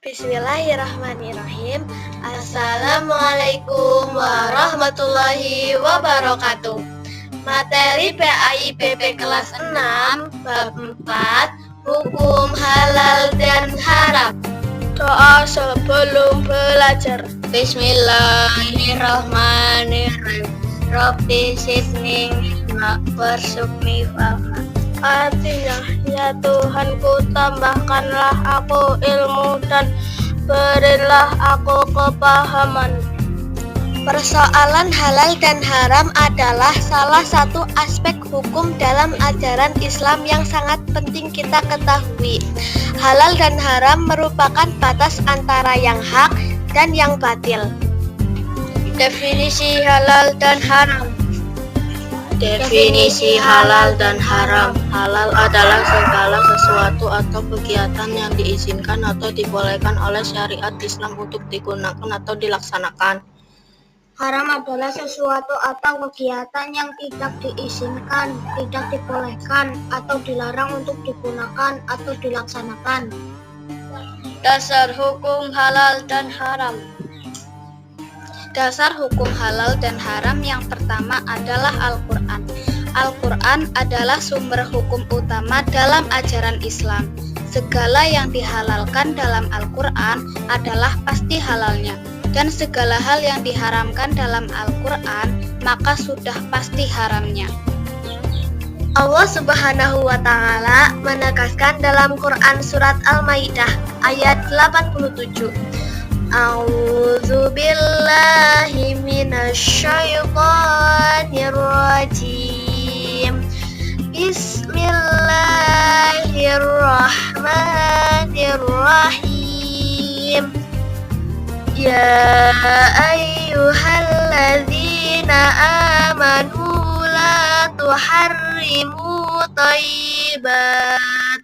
Bismillahirrahmanirrahim. Assalamualaikum warahmatullahi wabarakatuh. Materi PAIPP kelas 6 bab 4 Hukum halal dan haram. Doa sebelum belajar. Bismillahirrahmanirrahim. Rabbi zidni warzuqni fahma. Artinya, ya Tuhanku, tambahkanlah aku ilmu dan berilah aku kepahaman. Persoalan halal dan haram adalah salah satu aspek hukum dalam ajaran Islam yang sangat penting kita ketahui. Halal dan haram merupakan batas antara yang hak dan yang batil. Definisi halal dan haram. Definisi halal dan haram. Halal adalah segala sesuatu atau kegiatan yang diizinkan atau dibolehkan oleh syariat Islam untuk digunakan atau dilaksanakan. Haram adalah sesuatu atau kegiatan yang tidak diizinkan, tidak dibolehkan, atau dilarang untuk digunakan atau dilaksanakan. Dasar hukum halal dan haram. Dasar hukum halal dan haram yang pertama adalah Al-Quran. Al-Quran adalah sumber hukum utama dalam ajaran Islam. Segala yang dihalalkan dalam Al-Quran adalah pasti halalnya, dan segala hal yang diharamkan dalam Al-Quran maka sudah pasti haramnya. Allah Subhanahu wa Ta'ala menegaskan dalam Quran surat Al-Maidah ayat 87. A'udzu billahi minasyaitonir rajim. Bismillahirrahmanirrahim. Ya ayyuhalladzina amanu la tuharrimu thayyibat.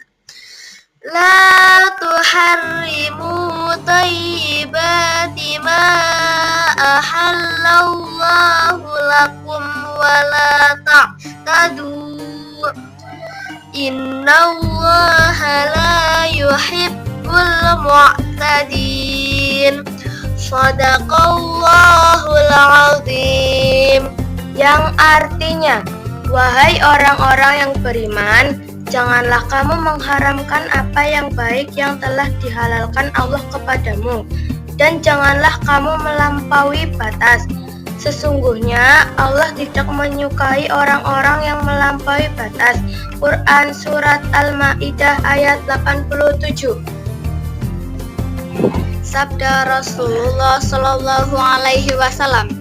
La tuharrimu thayyibati ma ahallallahu lakum wa la ta'tadu. Innallaha la yuhibbul mu'tadin. Shadaqallahul azim. Yang artinya, wahai orang-orang yang beriman, janganlah kamu mengharamkan apa yang baik yang telah dihalalkan Allah kepadamu, dan janganlah kamu melampaui batas. Sesungguhnya Allah tidak menyukai orang-orang yang melampaui batas. Quran Surat Al-Maidah ayat 87. Sabda Rasulullah Shallallahu Alaihi Wasallam,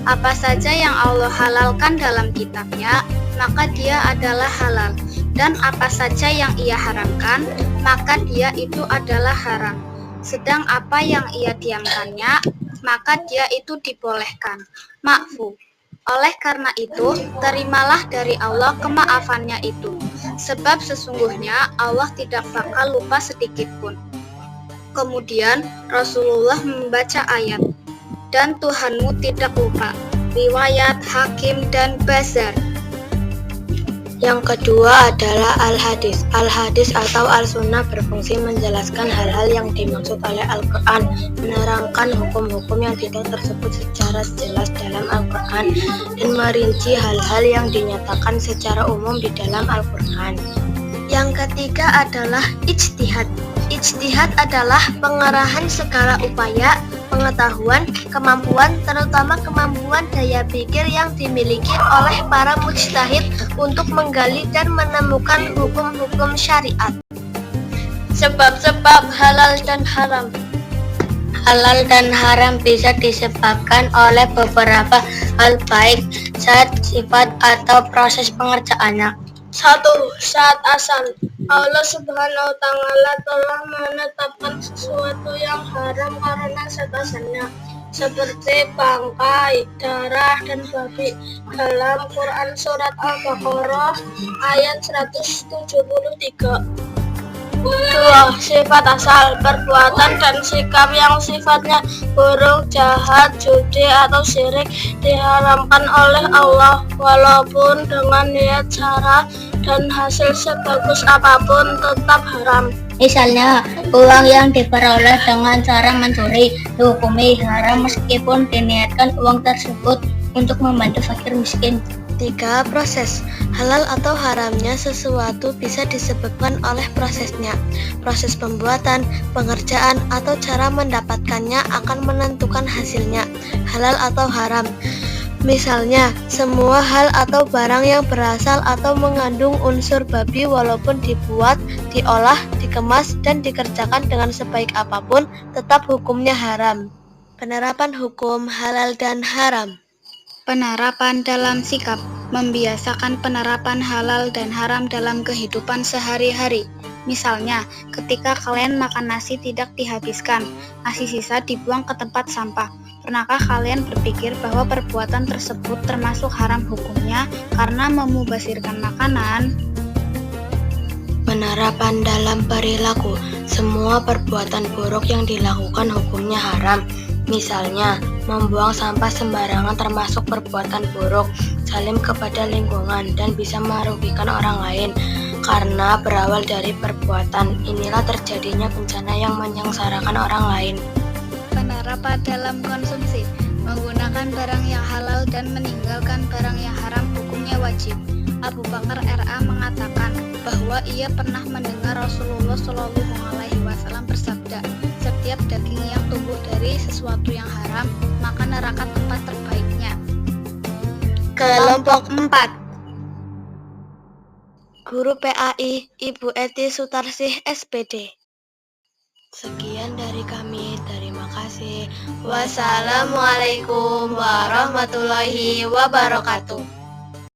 apa saja yang Allah halalkan dalam kitabnya, maka dia adalah halal. Dan apa saja yang ia haramkan, maka dia itu adalah haram. Sedang apa yang ia diamkannya, maka dia itu dibolehkan. Ma'fu. Oleh karena itu, terimalah dari Allah kemaafannya itu. Sebab sesungguhnya Allah tidak bakal lupa sedikit pun. Kemudian Rasulullah membaca ayat, dan Tuhanmu tidak lupa. Riwayat Hakim dan Bazar. Yang kedua adalah Al-Hadis. Al-Hadis atau Al-Sunnah berfungsi menjelaskan hal-hal yang dimaksud oleh Al-Quran, menerangkan hukum-hukum yang tidak tersebut secara jelas dalam Al-Quran, dan merinci hal-hal yang dinyatakan secara umum di dalam Al-Quran. Yang ketiga adalah ijtihad. Ijtihad adalah pengerahan segala upaya, pengetahuan, kemampuan, terutama kemampuan daya pikir yang dimiliki oleh para mujtahid untuk menggali dan menemukan hukum-hukum syariat. Sebab-sebab halal dan haram. Halal dan haram bisa disebabkan oleh beberapa hal, baik zat, sifat, atau proses pengerjaannya. 1. Saat asal. Allah Subhanahu wa Ta'ala telah menetapkan sesuatu yang haram karena zat asalnya, seperti bangkai, darah, dan babi dalam Quran Surat Al-Baqarah ayat 173. 2. Sifat asal. Perbuatan dan sikap yang sifatnya buruk, jahat, judi, atau syirik diharamkan oleh Allah, walaupun dengan niat, cara, dan hasil sebagus apapun tetap haram. Misalnya, uang yang diperoleh dengan cara mencuri dihukumi haram meskipun diniatkan uang tersebut untuk membantu fakir miskin. 3. Proses. Halal atau haramnya sesuatu bisa disebabkan oleh prosesnya. Proses pembuatan, pengerjaan, atau cara mendapatkannya akan menentukan hasilnya, halal atau haram. Misalnya, semua hal atau barang yang berasal atau mengandung unsur babi walaupun dibuat, diolah, dikemas, dan dikerjakan dengan sebaik apapun, tetap hukumnya haram. Penerapan hukum halal dan haram. Penerapan dalam sikap. Membiasakan penerapan halal dan haram dalam kehidupan sehari-hari. Misalnya, ketika kalian makan nasi tidak dihabiskan, nasi sisa dibuang ke tempat sampah. Pernahkah kalian berpikir bahwa perbuatan tersebut termasuk haram hukumnya karena memubazirkan makanan? Penerapan dalam perilaku. Semua perbuatan buruk yang dilakukan hukumnya haram. Misalnya, membuang sampah sembarangan termasuk perbuatan buruk, zalim kepada lingkungan, dan bisa merugikan orang lain. Karena berawal dari perbuatan inilah terjadinya bencana yang menyengsarakan orang lain. Penerapan dalam konsumsi. Menggunakan barang yang halal dan meninggalkan barang yang haram hukumnya wajib. Abu Bakar RA mengatakan bahwa ia pernah mendengar Rasulullah Shallallahu Alaihi Wasallam bersabda, setiap daging yang tumbuh dari sesuatu yang haram, maka neraka tempat terbaiknya. Kelompok 4. Guru PAI Ibu Eti Sutarsih SPD. Sekian dari kami, terima kasih. Wassalamualaikum warahmatullahi wabarakatuh.